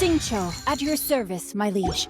Xingqiu, at your service, my liege.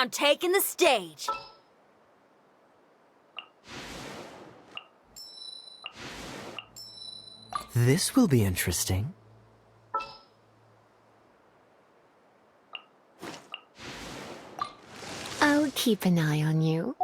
I'm taking the stage. This will be interesting. I'll keep an eye on you.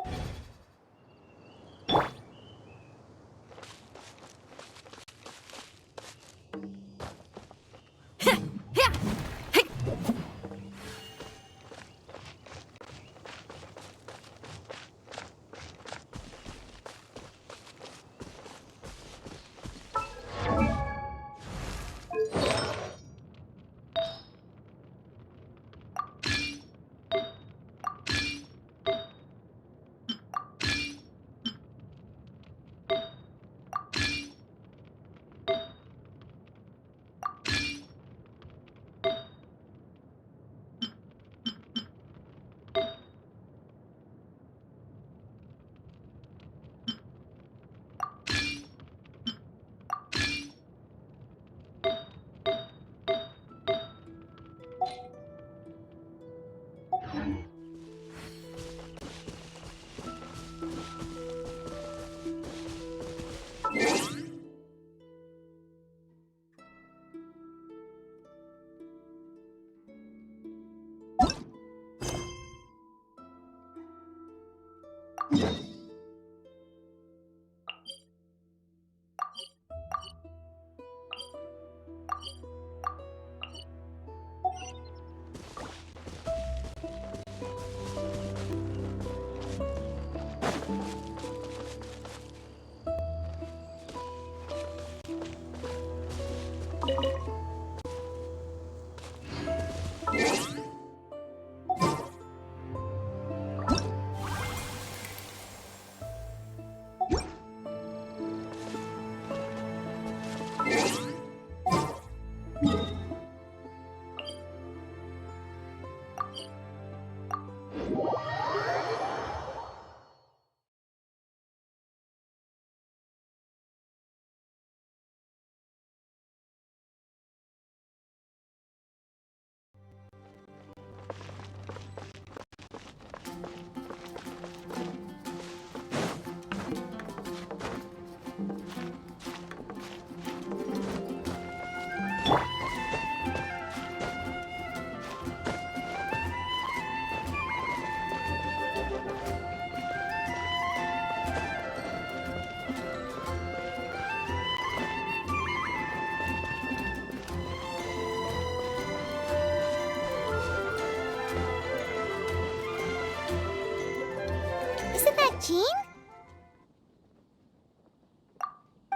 Isn't that Jean?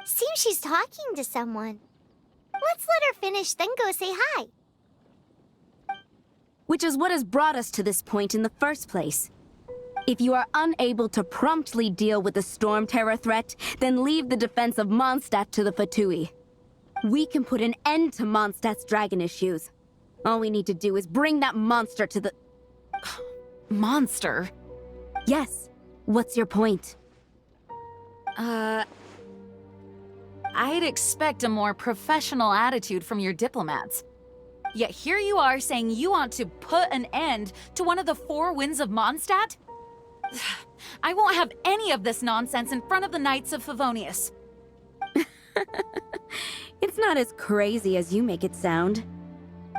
Seems she's talking to someone. Let's let her finish, then go say hi. Which is what has brought us to this point in the first place. If you are unable to promptly deal with the Storm Terror threat, then leave the defense of Mondstadt to the Fatui. We can put an end to Mondstadt's dragon issues. All we need to do is bring that monster to the... Monster? Yes. What's your point? I'd expect a more professional attitude from your diplomats. Yet here you are saying you want to put an end to one of the four winds of Mondstadt? I won't have any of this nonsense in front of the Knights of Favonius. It's not as crazy as you make it sound.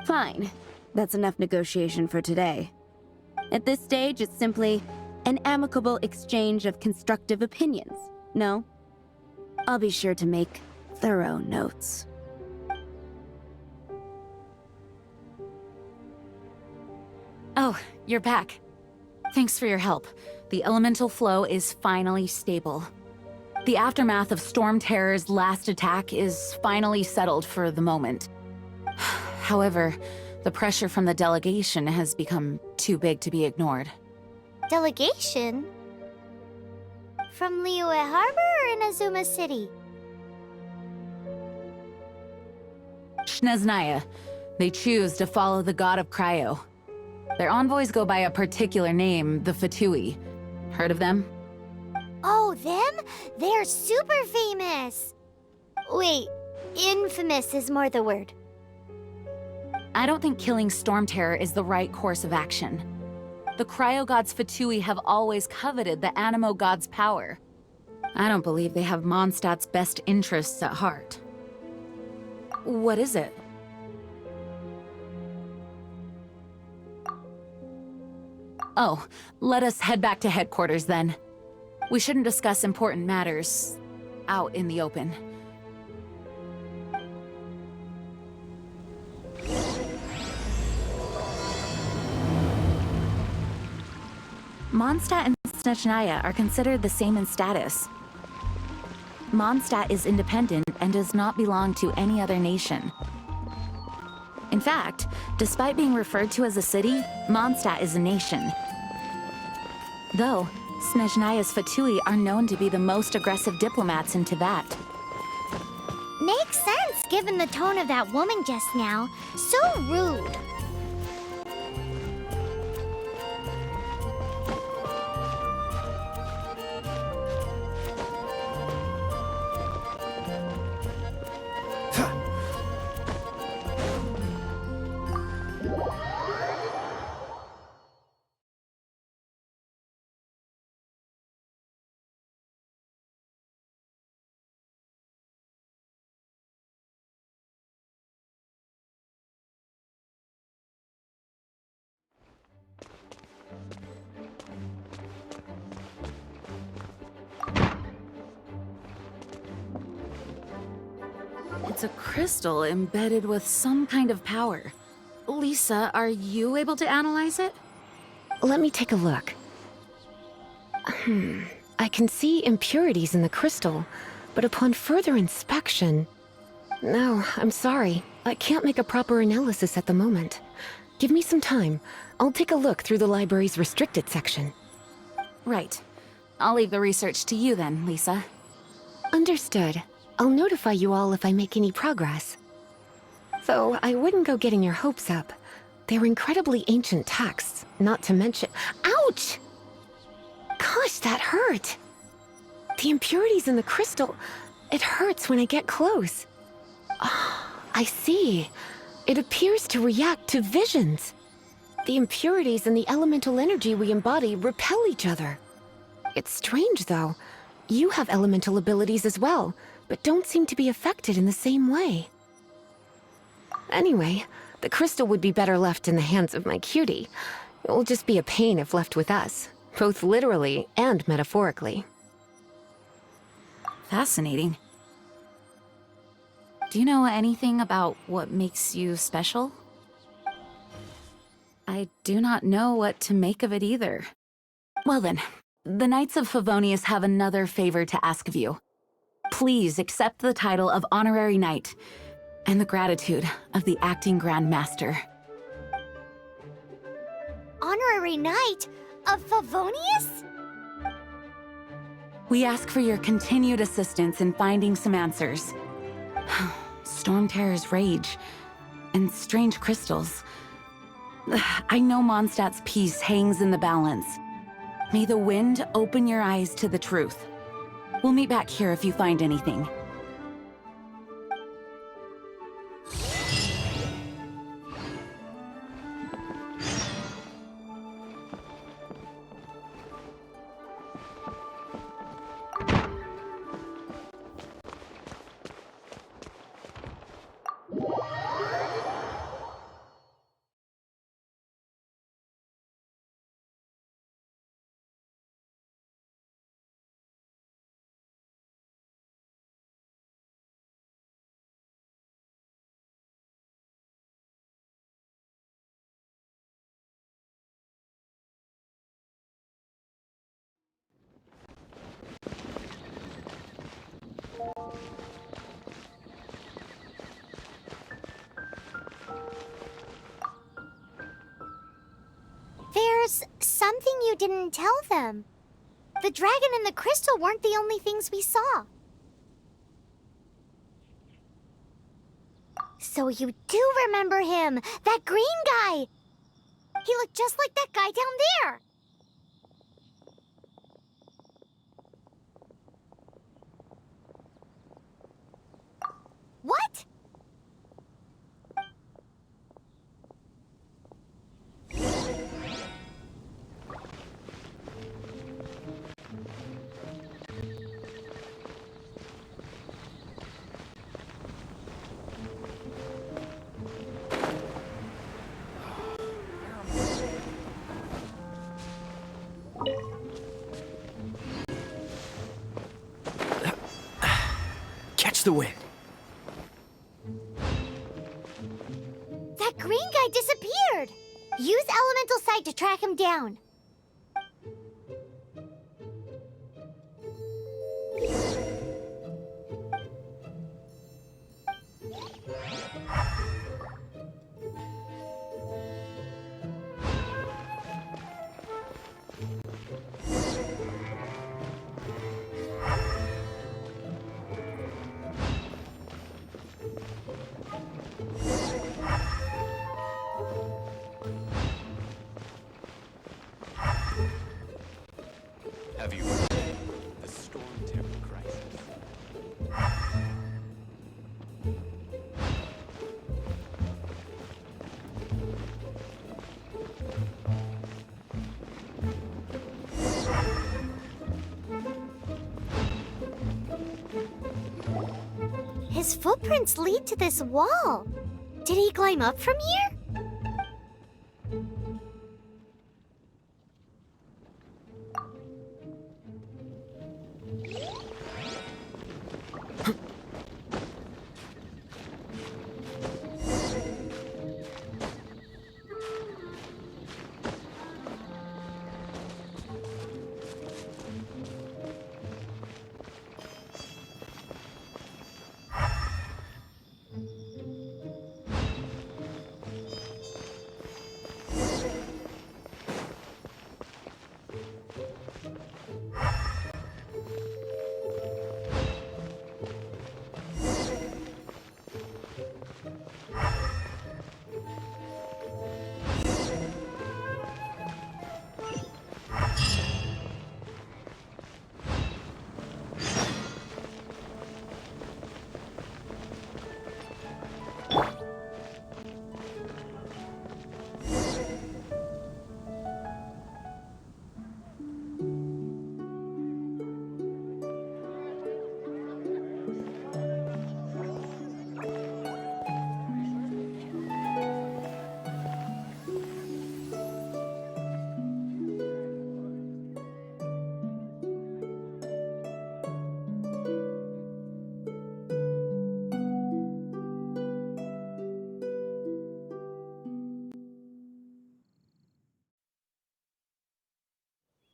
Fine. That's enough negotiation for today. At this stage, it's simply an amicable exchange of constructive opinions. No? I'll be sure to make thorough notes. Oh, you're back. Thanks for your help. The elemental flow is finally stable. The aftermath of Storm Terror's last attack is finally settled for the moment. However, the pressure from the delegation has become too big to be ignored. Delegation? From Liyue Harbor or Inazuma City? Sneznaya. They choose to follow the god of Cryo. Their envoys go by a particular name, the Fatui. Heard of them? Oh, them? They're super famous! Wait, infamous is more the word. I don't think killing Storm Terror is the right course of action. The Cryo God's Fatui have always coveted the Animo God's power. I don't believe they have Mondstadt's best interests at heart. What is it? Oh, let us head back to headquarters then. We shouldn't discuss important matters out in the open. Mondstadt and Sneznaya are considered the same in status. Mondstadt is independent and does not belong to any other nation. In fact, despite being referred to as a city, Mondstadt is a nation. Though, Sneznaya's Fatui are known to be the most aggressive diplomats in Teyvat. Makes sense given the tone of that woman just now. So rude. It's a crystal embedded with some kind of power. Lisa, are you able to analyze it? Let me take a look. I can see impurities in the crystal, but upon further inspection... No, I'm sorry. I can't make a proper analysis at the moment. Give me some time. I'll take a look through the library's restricted section. Right. I'll leave the research to you then, Lisa. Understood. I'll notify you all if I make any progress. Though I wouldn't go getting your hopes up. They're incredibly ancient texts, not to mention... Ouch! Gosh, that hurt! The impurities in the crystal... It hurts when I get close. Ah, I see. It appears to react to visions. The impurities and the elemental energy we embody repel each other. It's strange, though. You have elemental abilities as well, but don't seem to be affected in the same way. Anyway, the crystal would be better left in the hands of my cutie. It will just be a pain if left with us, both literally and metaphorically. Fascinating. Do you know anything about what makes you special? I do not know what to make of it either. Well then, the Knights of Favonius have another favor to ask of you. Please accept the title of Honorary Knight, and the gratitude of the Acting Grand Master. Honorary Knight of Favonius? We ask for your continued assistance in finding some answers. Storm Terror's rage, and strange crystals. I know Mondstadt's peace hangs in the balance. May the wind open your eyes to the truth. We'll meet back here if you find anything. There's something you didn't tell them. The dragon and the crystal weren't the only things we saw. So you do remember him, that green guy. He looked just like that guy down there. What? Catch the wind. That green guy disappeared. Use elemental sight to track him down. Have you heard the storm terror crisis? His footprints lead to this wall. Did he climb up from here?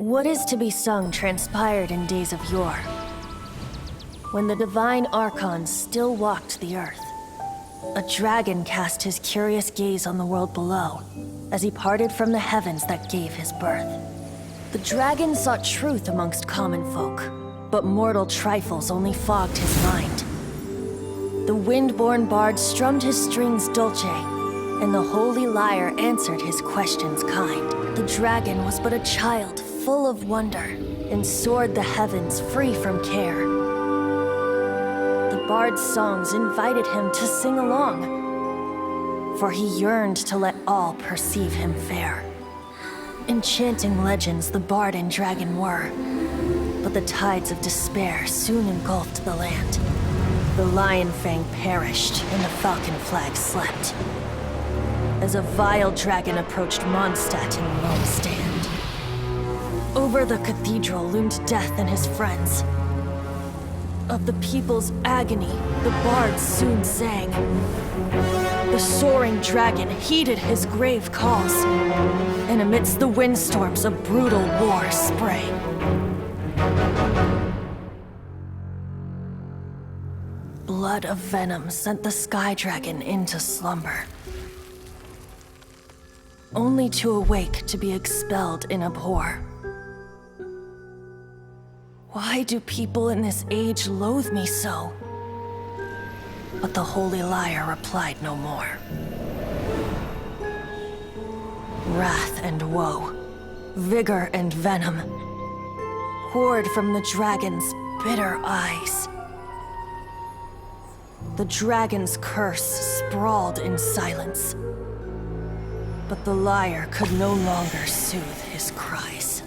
What is to be sung transpired in days of yore, when the divine archons still walked the earth. A dragon cast his curious gaze on the world below, as he parted from the heavens that gave his birth. The dragon sought truth amongst common folk, but mortal trifles only fogged his mind. The wind-born bard strummed his strings dulce, and the holy lyre answered his questions kind. The dragon was but a child full of wonder, and soared the heavens free from care. The bard's songs invited him to sing along, for he yearned to let all perceive him fair. Enchanting legends the bard and dragon were, but the tides of despair soon engulfed the land. The lion fang perished, and the falcon flag slept, as a vile dragon approached Mondstadt in lone stand. Over the cathedral loomed death and his friends. Of the people's agony, the bards soon sang. The soaring dragon heeded his grave calls, and amidst the windstorms a brutal war sprang. Blood of venom sent the sky dragon into slumber, only to awake to be expelled in abhor. Why do people in this age loathe me so? But the holy lyre replied no more. Wrath and woe, vigor and venom, poured from the dragon's bitter eyes. The dragon's curse sprawled in silence, but the lyre could no longer soothe his cries.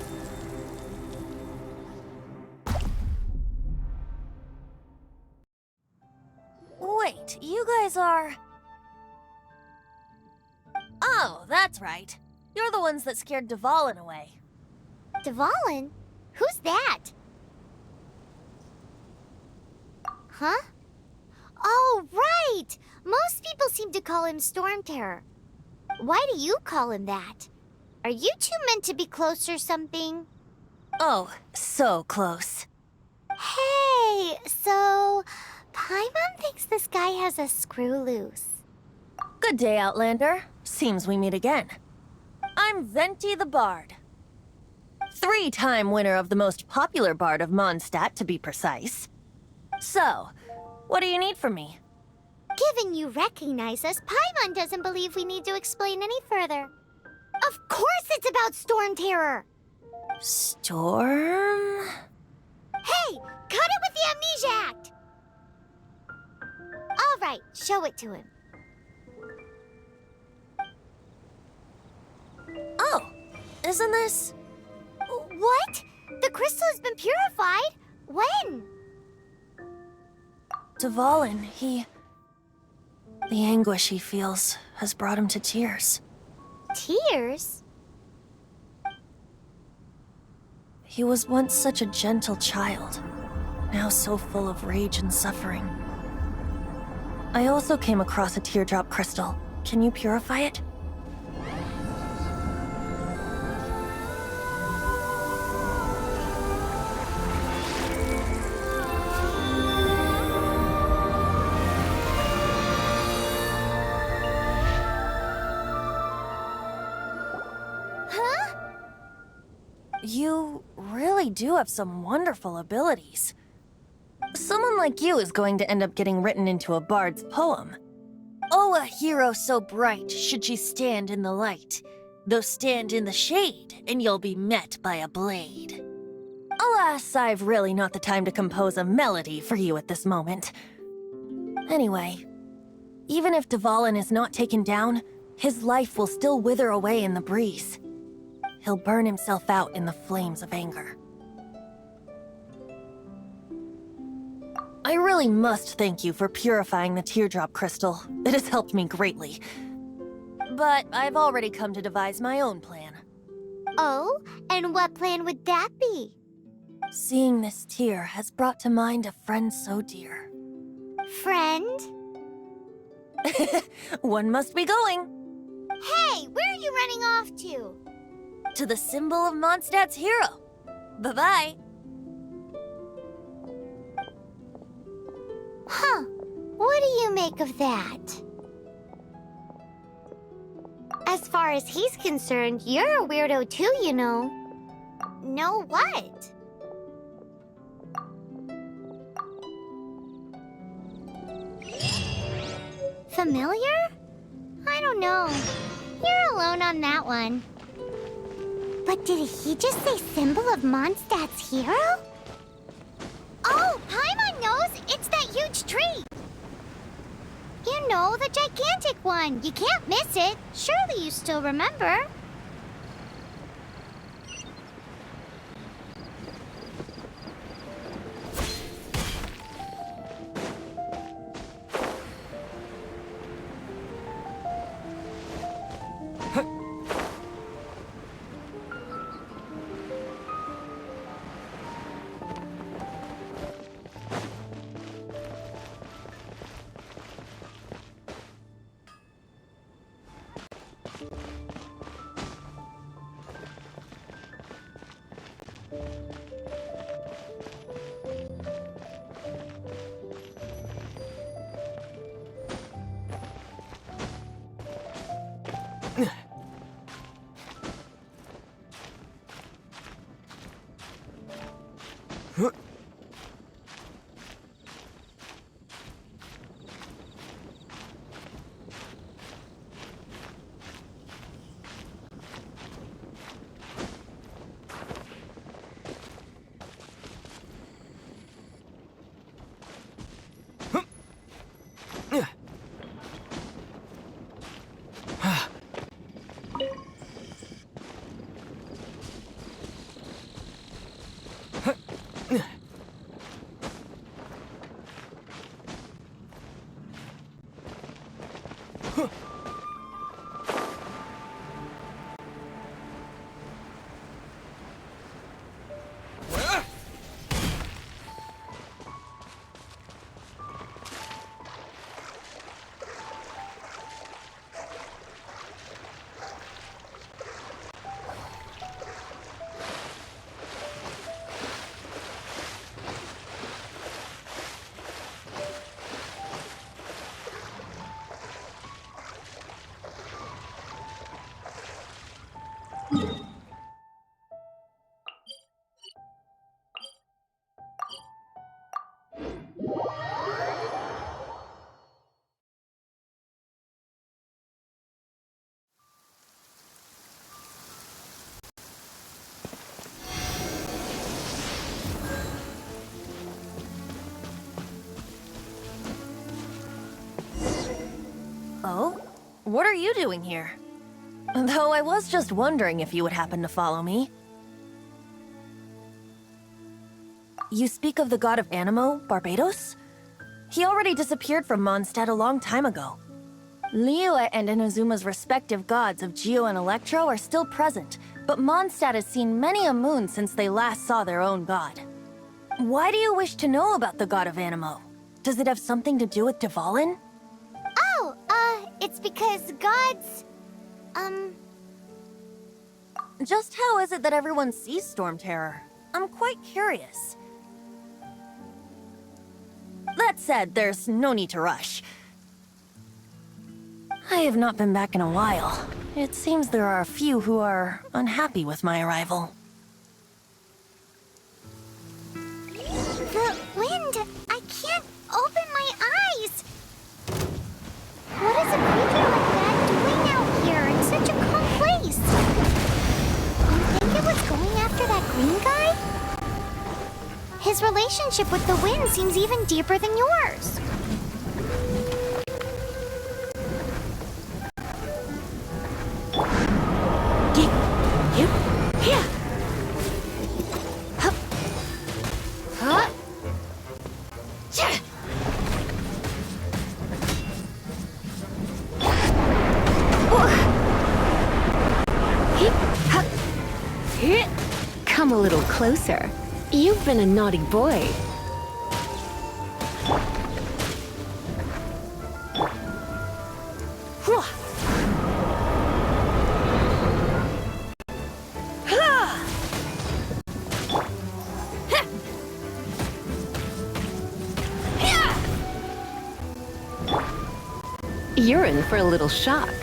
Wait, you guys are... Oh, that's right. You're the ones that scared Dvalin away. Dvalin? Who's that? Huh? Oh, right! Most people seem to call him Storm Terror. Why do you call him that? Are you two meant to be close or something? Oh, so close. Hey, so... Paimon thinks this guy has a screw loose. Good day, Outlander. Seems we meet again. I'm Venti the Bard. 3-time winner of the most popular bard of Mondstadt, to be precise. So, what do you need from me? Given you recognize us, Paimon doesn't believe we need to explain any further. Of course it's about Storm Terror! Storm? Hey! Cut it with the Amnesia Act! Alright, show it to him. Oh, isn't this... What? The crystal has been purified? When? Dvalin, the anguish he feels has brought him to tears. Tears? He was once such a gentle child, now so full of rage and suffering. I also came across a teardrop crystal. Can you purify it? You really do have some wonderful abilities. Someone like you is going to end up getting written into a bard's poem. Oh, a hero so bright should she stand in the light, though stand in the shade, and you'll be met by a blade. Alas, I've really not the time to compose a melody for you at this moment. Anyway, even if Dvalin is not taken down, his life will still wither away in the breeze. He'll burn himself out in the flames of anger. I really must thank you for purifying the teardrop crystal. It has helped me greatly. But I've already come to devise my own plan. Oh, and what plan would that be? Seeing this tear has brought to mind a friend so dear. Friend? One must be going. Hey, where are you running off to? To the symbol of Mondstadt's hero, Bye-bye. Huh. What do you make of that? As far as he's concerned, you're a weirdo too, you know. Know what? Familiar? I don't know. You're alone on that one. But did he just say symbol of Mondstadt's hero? Oh, Paimon knows! It's that huge tree! You know, the gigantic one! You can't miss it! Surely you still remember? Oh? What are you doing here? Though I was just wondering if you would happen to follow me. You speak of the god of Animo, Barbados? He already disappeared from Mondstadt a long time ago. Liyue and Inazuma's respective gods of Geo and Electro are still present, but Mondstadt has seen many a moon since they last saw their own god. Why do you wish to know about the god of Animo? Does it have something to do with Dvalin? Oh, it's because gods... Just how is it that everyone sees Storm Terror? I'm quite curious. That said, there's no need to rush. I have not been back in a while. It seems there are a few who are unhappy with my arrival. The wind! I can't open my eyes! What is a creature like that doing out here in such a calm place? You think it was going after that green guy? His relationship with the wind seems even deeper than yours. Come a little closer. You've been a naughty boy. You're in for a little shock.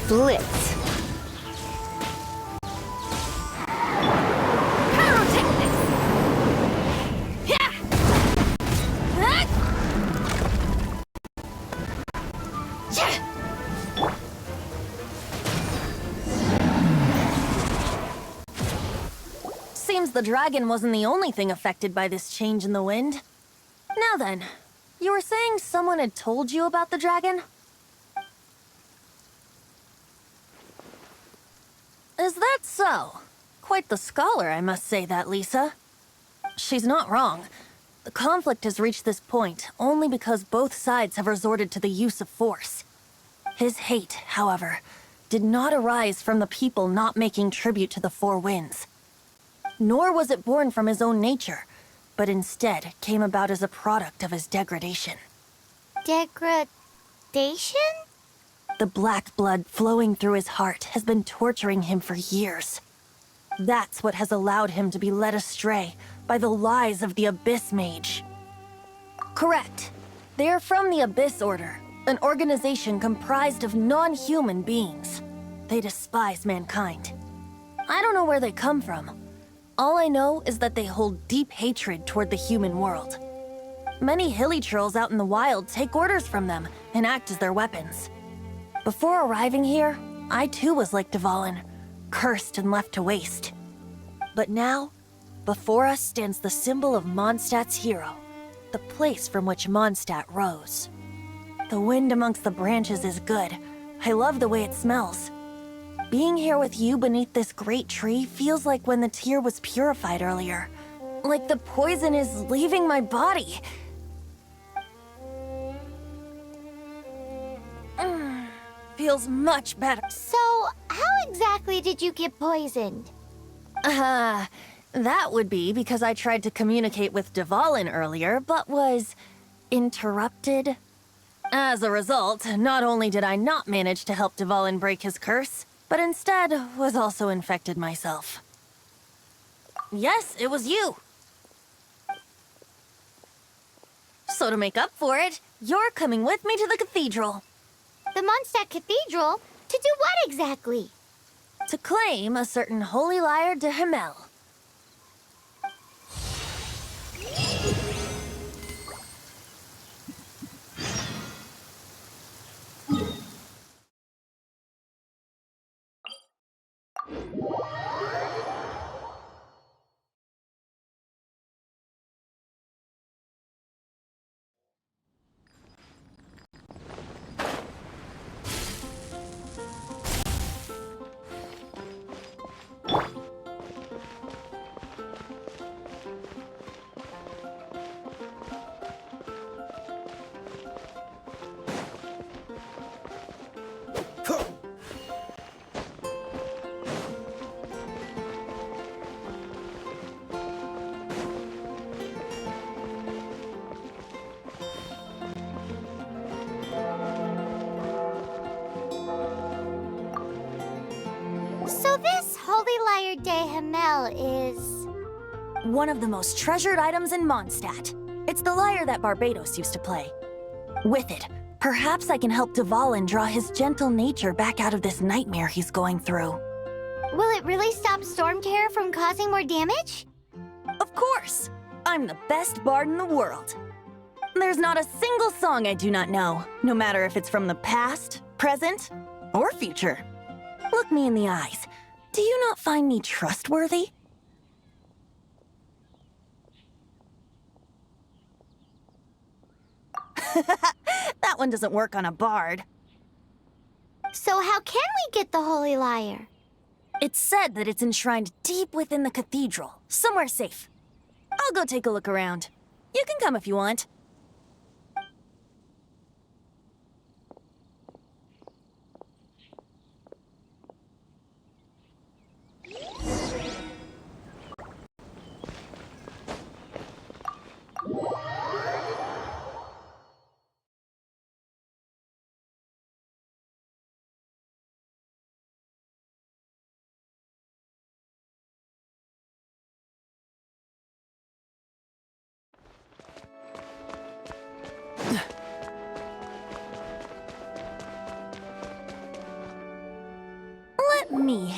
Blitz. Seems the dragon wasn't the only thing affected by this change in the wind. Now then, you were saying someone had told you about the dragon? Is that so? Quite the scholar, I must say that, Lisa. She's not wrong. The conflict has reached this point only because both sides have resorted to the use of force. His hate, however, did not arise from the people not making tribute to the Four Winds. Nor was it born from his own nature, but instead came about as a product of his degradation. Degradation? The black blood flowing through his heart has been torturing him for years. That's what has allowed him to be led astray by the lies of the Abyss Mage. Correct. They are from the Abyss Order, an organization comprised of non-human beings. They despise mankind. I don't know where they come from. All I know is that they hold deep hatred toward the human world. Many hilly trolls out in the wild take orders from them and act as their weapons. Before arriving here, I too was like Dvalin, cursed and left to waste. But now, before us stands the symbol of Mondstadt's hero, the place from which Mondstadt rose. The wind amongst the branches is good. I love the way it smells. Being here with you beneath this great tree feels like when the tear was purified earlier. Like the poison is leaving my body. Feels much better. So, how exactly did you get poisoned? That would be because I tried to communicate with Dvalin earlier, but was interrupted. As a result, not only did I not manage to help Dvalin break his curse, but instead was also infected myself. Yes, it was you. So to make up for it, you're coming with me to the cathedral. The Mondstadt Cathedral? To do what exactly? To claim a certain holy lyre de Himmel. So this holy lyre de Himmel is... One of the most treasured items in Mondstadt. It's the lyre that Barbados used to play. With it, perhaps I can help Dvalin draw his gentle nature back out of this nightmare he's going through. Will it really stop Storm Terror from causing more damage? Of course! I'm the best bard in the world. There's not a single song I do not know, no matter if it's from the past, present, or future. Look me in the eyes. Do you not find me trustworthy? That one doesn't work on a bard. So how can we get the holy lyre? It's said that it's enshrined deep within the cathedral, somewhere safe. I'll go take a look around. You can come if you want.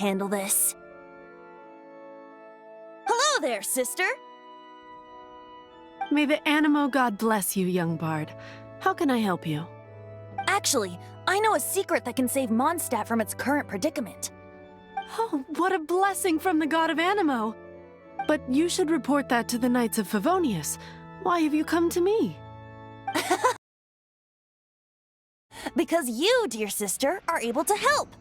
handle this. Hello there, sister! May the Animo God bless you, young bard. How can I help you? Actually, I know a secret that can save Mondstadt from its current predicament. Oh, what a blessing from the god of Animo! But you should report that to the Knights of Favonius. Why have you come to me? Because you, dear sister, are able to help.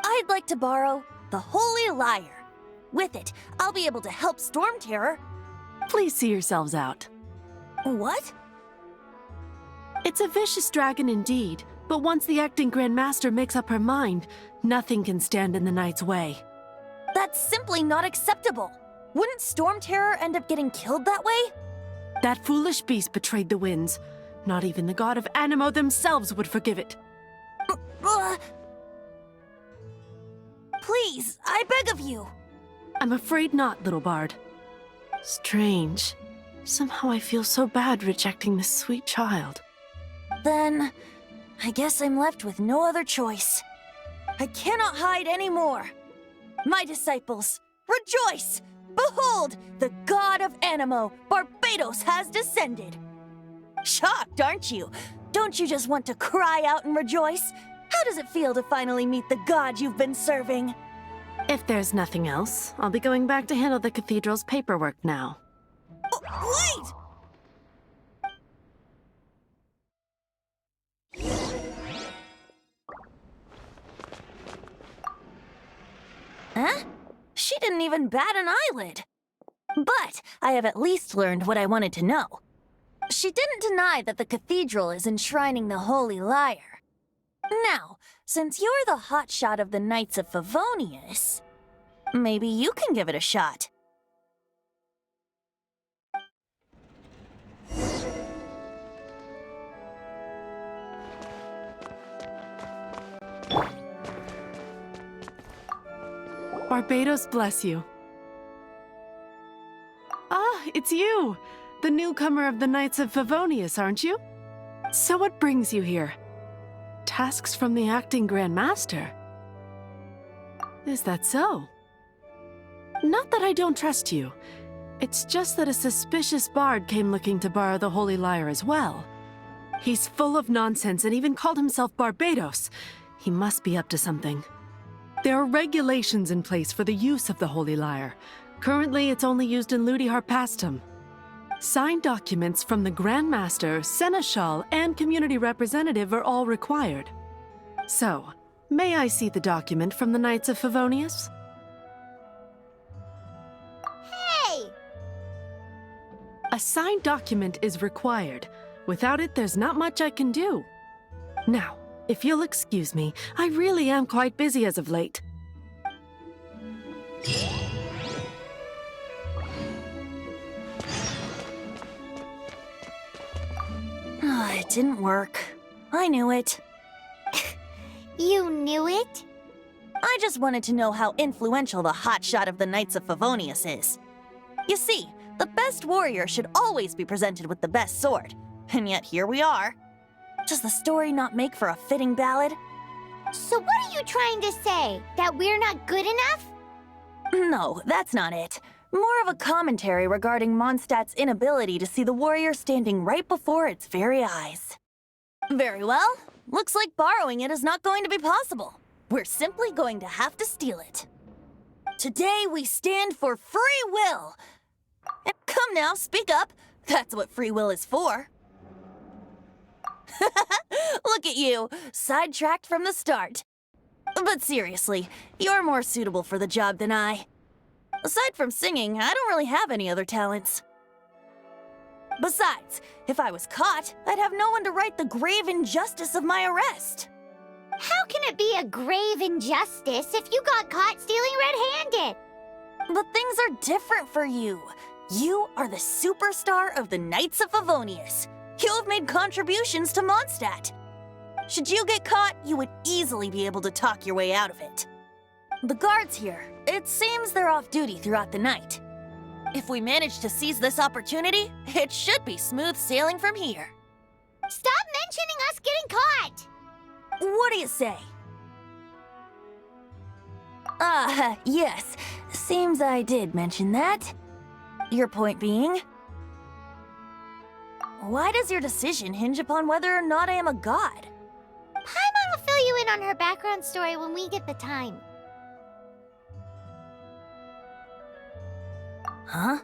I'd like to borrow the Holy Lyre. With it, I'll be able to help Storm Terror. Please see yourselves out. What? It's a vicious dragon indeed, but once the acting Grand Master makes up her mind, nothing can stand in the Knight's way. That's simply not acceptable. Wouldn't Storm Terror end up getting killed that way? That foolish beast betrayed the winds. Not even the god of Animo themselves would forgive it. Please, I beg of you. I'm afraid not, little bard. Strange. Somehow I feel so bad rejecting this sweet child. Then, I guess I'm left with no other choice. I cannot hide anymore. My disciples, rejoice! Behold, the god of Animo, Barbados, has descended. Shocked, aren't you? Don't you just want to cry out and rejoice? How does it feel to finally meet the god you've been serving? If there's nothing else, I'll be going back to handle the cathedral's paperwork now. Wait! Huh? She didn't even bat an eyelid. But I have at least learned what I wanted to know. She didn't deny that the cathedral is enshrining the Holy Lyre. Now, since you're the hotshot of the Knights of Favonius, maybe you can give it a shot. Barbados bless you. Ah, it's you! The newcomer of the Knights of Favonius, aren't you? So what brings you here? Tasks from the acting Grand Master? Is that so? Not that I don't trust you. It's just that a suspicious bard came looking to borrow the Holy Lyre as well. He's full of nonsense and even called himself Barbados. He must be up to something. There are regulations in place for the use of the Holy Lyre. Currently, it's only used in Ludi Harpastum. Signed documents from the Grand Master, Seneschal, and Community Representative are all required. So, may I see the document from the Knights of Favonius? Hey! A signed document is required. Without it, there's not much I can do. Now, if you'll excuse me, I really am quite busy as of late. It didn't work. I knew it. You knew it? I just wanted to know how influential the hotshot of the Knights of Favonius is. You see, the best warrior should always be presented with the best sword. And yet here we are. Does the story not make for a fitting ballad? So what are you trying to say? That we're not good enough? No, that's not it. More of a commentary regarding Mondstadt's inability to see the warrior standing right before its very eyes. Very well. Looks like borrowing it is not going to be possible. We're simply going to have to steal it. Today we stand for free will. And come now, speak up. That's what free will is for. Look at you, sidetracked from the start. But seriously, you're more suitable for the job than I. Aside from singing, I don't really have any other talents. Besides, if I was caught, I'd have no one to right the grave injustice of my arrest. How can it be a grave injustice if you got caught stealing red-handed? But things are different for you. You are the superstar of the Knights of Favonius. You have made contributions to Mondstadt. Should you get caught, you would easily be able to talk your way out of it. The guards here, it seems they're off duty throughout the night. If we manage to seize this opportunity, it should be smooth sailing from here. Stop mentioning us getting caught! What do you say? Yes. Seems I did mention that. Your point being? Why does your decision hinge upon whether or not I am a god? Paimon will fill you in on her background story when we get the time. Huh?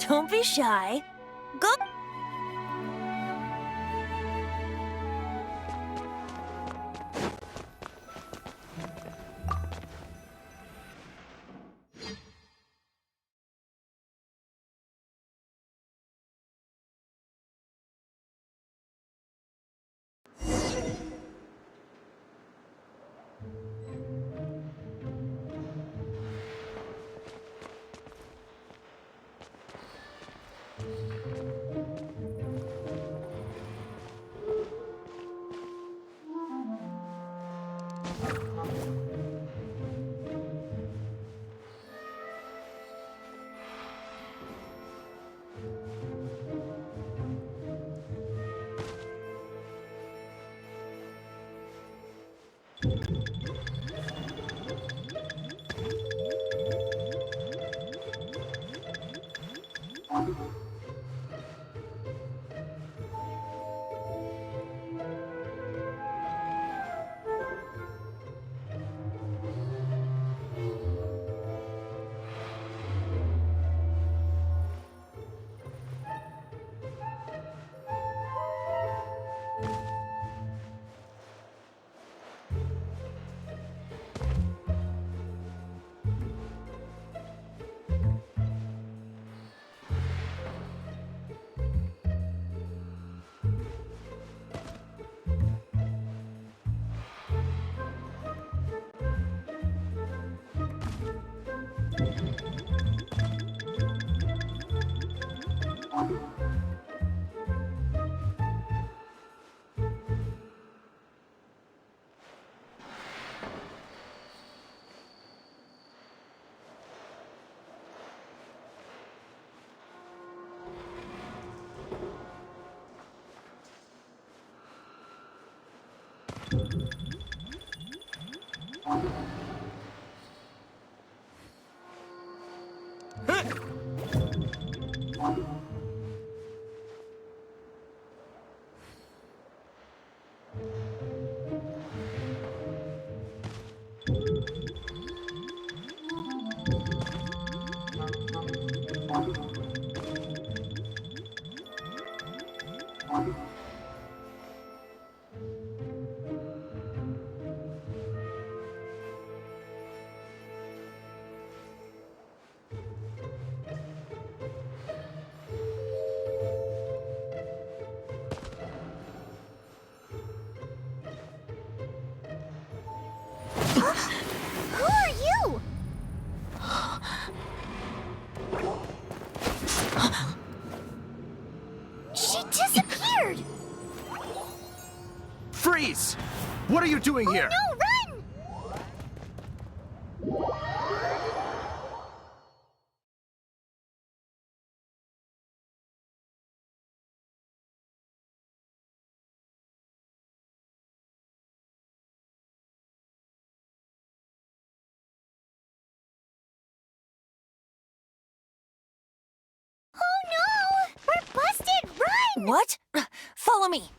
Don't be shy. Go. Who are you? She disappeared! Freeze! What are you doing here? No, run! Oh no! We're busted! Run! What? Follow me.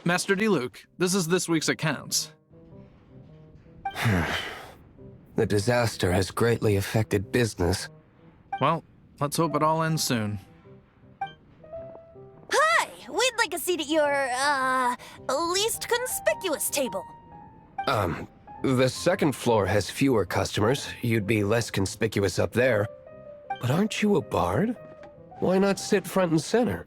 Master Diluc, this is this week's accounts. The disaster has greatly affected business. Well, let's hope it all ends soon. Hi! We'd like a seat at your, least conspicuous table. The second floor has fewer customers. You'd be less conspicuous up there. But aren't you a bard? Why not sit front and center?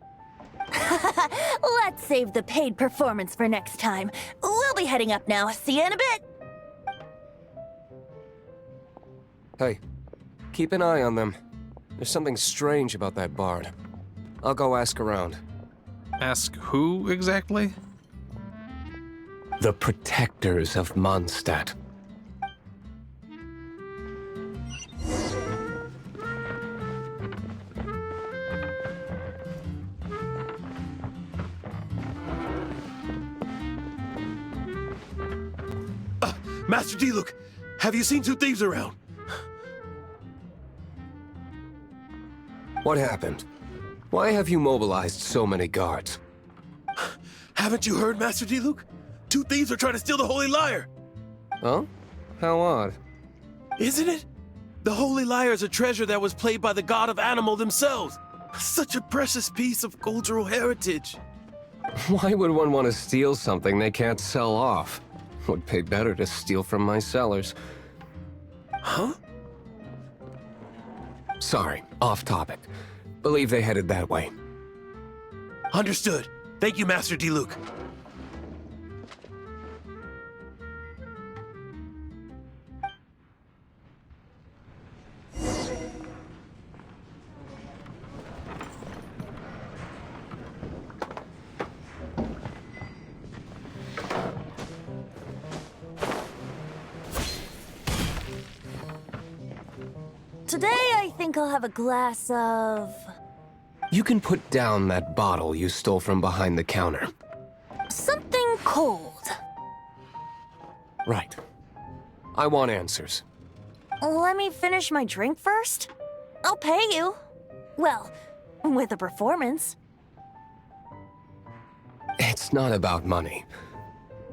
Let's save the paid performance for next time. We'll be heading up now. See you in a bit. Hey, keep an eye on them. There's something strange about that bard. I'll go ask around. Ask who exactly? The protectors of Mondstadt. Master Diluc, have you seen two thieves around? What happened? Why have you mobilized so many guards? Haven't you heard, Master Diluc? Two thieves are trying to steal the Holy Lyre! Huh? How odd. Isn't it? The Holy Lyre is a treasure that was played by the god of animal themselves. Such a precious piece of cultural heritage. Why would one want to steal something they can't sell off? Would pay better to steal from my sellers. Huh? Sorry, off topic. Believe they headed that way. Understood. Thank you, Master Diluc. Today, I think I'll have a glass of... You can put down that bottle you stole from behind the counter. something cold. Right. I want answers. Let me finish my drink first. I'll pay you. Well, with a performance. It's not about money.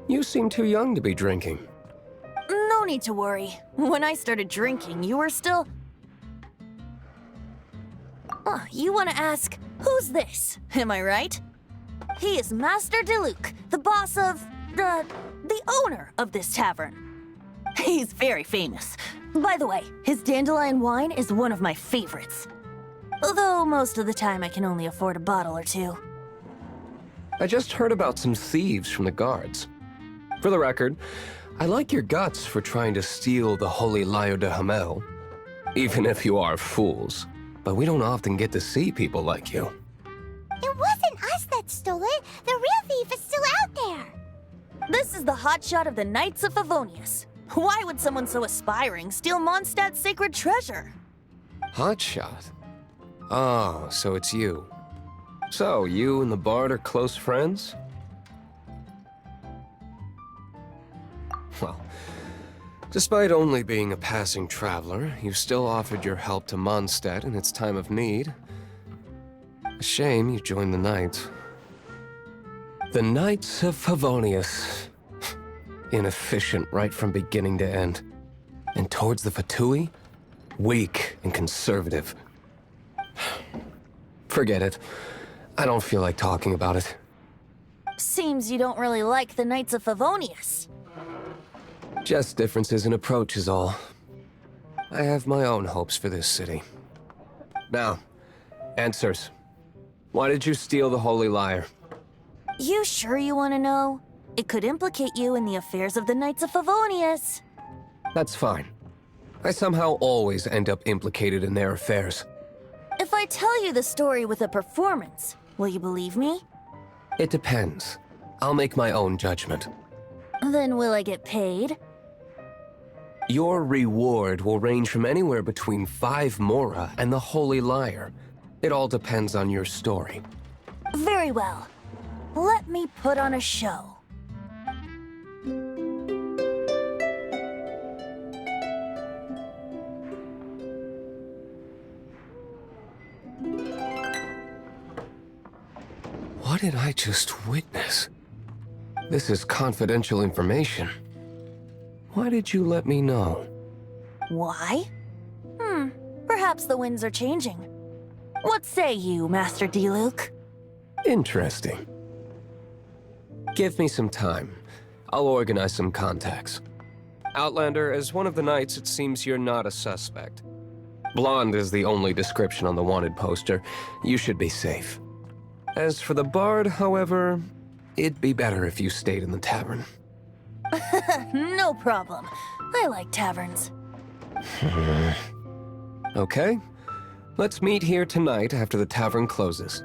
You seem too young to be drinking. No need to worry. When I started drinking, you were still... Oh, you want to ask, who's this? Am I right? He is Master Diluc, the boss of... the owner of this tavern. He's very famous. By the way, his dandelion wine is one of my favorites. Although most of the time I can only afford a bottle or two. I just heard about some thieves from the guards. For the record, I like your guts for trying to steal the Holy Lyre de Hamel. Even if you are fools. But we don't often get to see people like you. It wasn't us that stole it. The real thief is still out there. This is the hotshot of the Knights of Favonius. Why would someone so aspiring steal Mondstadt's sacred treasure? Hotshot? Oh, so it's you. So, you and the Bard are close friends? Well, despite only being a passing traveler, you still offered your help to Mondstadt in its time of need. A shame you joined the Knights. The Knights of Favonius. Inefficient right from beginning to end. And towards the Fatui, weak and conservative. Forget it. I don't feel like talking about it. Seems you don't really like the Knights of Favonius. Just differences in approach is all. I have my own hopes for this city. Now, answers. Why did you steal the Holy Lyre? You sure you want to know? It could implicate you in the affairs of the Knights of Favonius. That's fine. I somehow always end up implicated in their affairs. If I tell you the story with a performance, will you believe me? It depends. I'll make my own judgment. Then will I get paid? Your reward will range from anywhere between 5 mora and the Holy Lyre. It all depends on your story. Very well. Let me put on a show. What did I just witness? This is confidential information. Why did you let me know? Why? Perhaps the winds are changing. What say you, Master Diluc? Interesting. Give me some time. I'll organize some contacts. Outlander, as one of the knights, it seems you're not a suspect. Blonde is the only description on the wanted poster. You should be safe. As for the bard, however, it'd be better if you stayed in the tavern. No problem. I like taverns. Okay. Let's meet here tonight after the tavern closes.